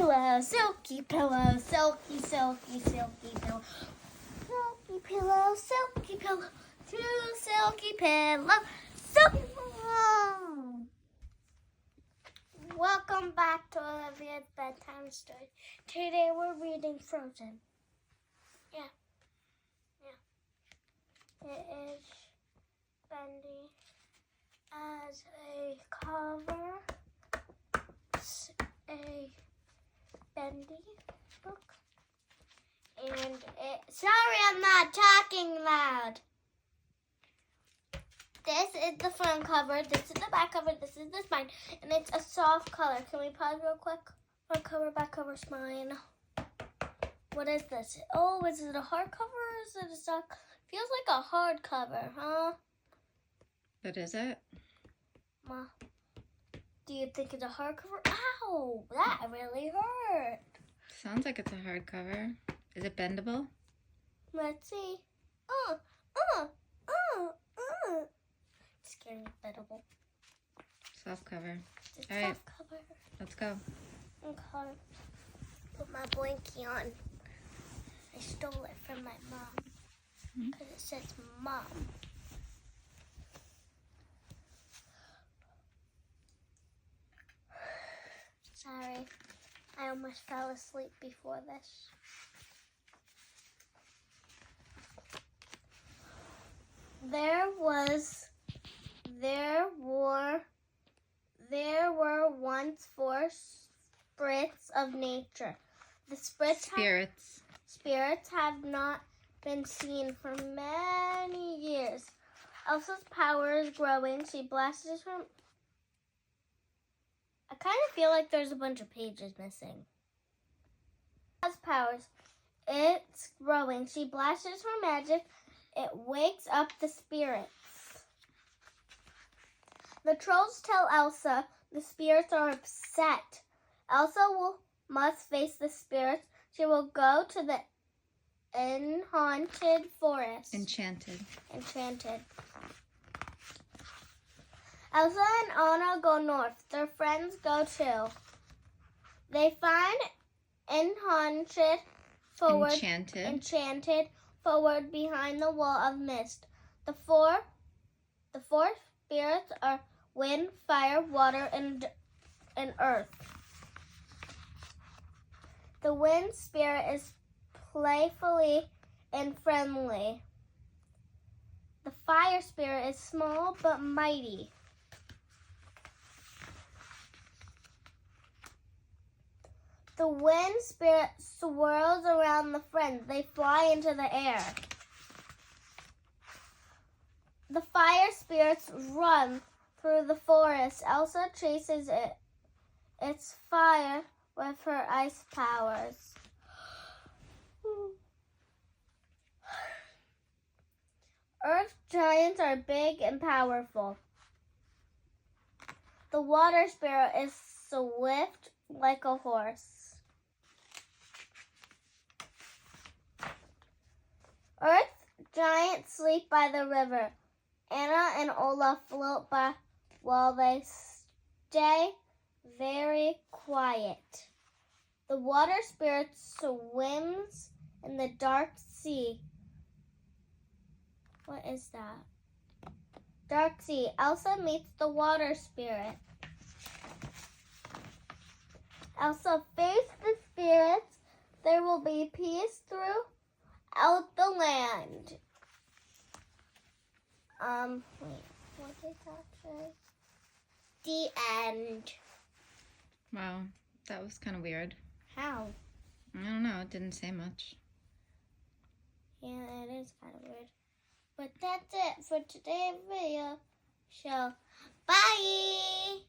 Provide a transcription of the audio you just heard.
pillow, silky pillow, silky, silky, silky pillow. Silky pillow, silky pillow, silky pillow, silky pillow. Welcome back to Olivia's Bedtime Story. Today we're reading Frozen. Yeah. It is Bendy as a cover. It's a Bendy book. And sorry, I'm not talking loud. This is the front cover. This is the back cover. This is the spine. And it's a soft color. Can we pause real quick? Front cover, back cover, spine. What is this? Oh, is it a hardcover or is it a soft? Feels like a hardcover, huh? But is it? Ma, do you think it's a hardcover? Ow, that really hurt. Sounds like it's a hardcover. Is it bendable? Let's see. It's getting bendable. Soft cover. It's All right. soft cover. Let's go. Okay. Put my blankie on. I stole it from my mom because it says mom. Sorry, I almost fell asleep before this. There were once four spirits of nature. The spirits have not been seen for many years. Elsa's power is growing. She blasts her. I kind of feel like there's a bunch of pages missing. Elsa's powers. It's growing. She blasts her magic. It wakes up the spirits. The trolls tell Elsa the spirits are upset. Elsa must face the spirits. She will go to the enchanted forest. Enchanted. Elsa and Anna go north. Their friends go too. They find enchanted forward behind the wall of mist. The four spirits are wind, fire, water, and earth. The wind spirit is playfully and friendly. The fire spirit is small but mighty. The wind spirit swirls around the friends. They fly into the air. The fire spirits run through the forest. Elsa chases its fire with her ice powers. Earth giants are big and powerful. The water spirit is swift like a horse. Earth giants sleep by the river. Anna and Olaf float by while they stay very quiet. The water spirit swims in the dark sea. What is that? Dark sea. Elsa meets the water spirit. Elsa faces the spirits. There will be peace throughout the land. Wait, what did that say? The end. Wow, that was kind of weird. How? I don't know, it didn't say much. Yeah, it is kind of weird. But that's it for today's video show. Bye!